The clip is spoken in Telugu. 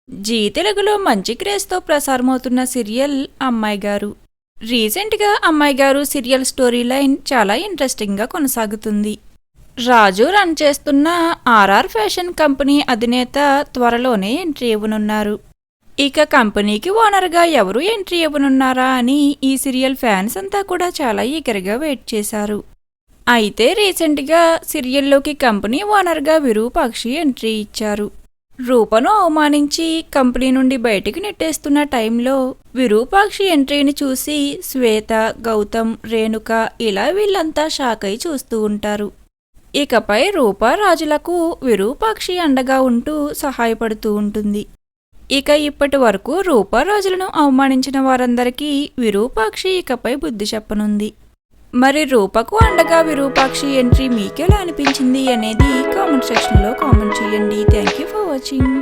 జీ తెలుగులో మంచి క్రేజ్తో ప్రసారమవుతున్న సీరియల్ అమ్మాయి గారు. రీసెంట్గా అమ్మాయి గారు సీరియల్ స్టోరీ లైన్ చాలా ఇంట్రెస్టింగ్గా కొనసాగుతుంది. రాజు రన్ చేస్తున్న ఆర్ఆర్ ఫ్యాషన్ కంపెనీ అధినేత త్వరలోనే ఎంట్రీ ఇవ్వనున్నారు. ఇక కంపెనీకి ఓనర్గా ఎవరు ఎంట్రీ ఇవ్వనున్నారా అని ఈ సీరియల్ ఫ్యాన్స్ అంతా కూడా చాలా ఈగర్గా వెయిట్ చేశారు. అయితే రీసెంట్గా సీరియల్లోకి కంపెనీ ఓనర్గా విరూపాక్షి ఎంట్రీ ఇచ్చారు. రూపను అవమానించి కంపెనీ నుండి బయటికి నెట్టేస్తున్న టైంలో విరూపాక్షి ఎంట్రీని చూసి శ్వేత, గౌతమ్, రేణుక ఇలా వీళ్ళంతా షాక్ అయి చూస్తూ ఉంటారు. ఇకపై రూప రాజులకు విరూపాక్షి అండగా ఉంటూ సహాయపడుతూ ఉంటుంది. ఇక ఇప్పటి వరకు రూపరాజులను అవమానించిన వారందరికీ విరూపాక్షి ఇకపై బుద్ధి చెప్పనుంది. మరి రూపకు అండగా విరూపాక్షి ఎంట్రీ మీకెలా అనిపించింది అనేది కామెంట్ సెక్షన్లో కామెంట్ చేయండి. Thank you for watching.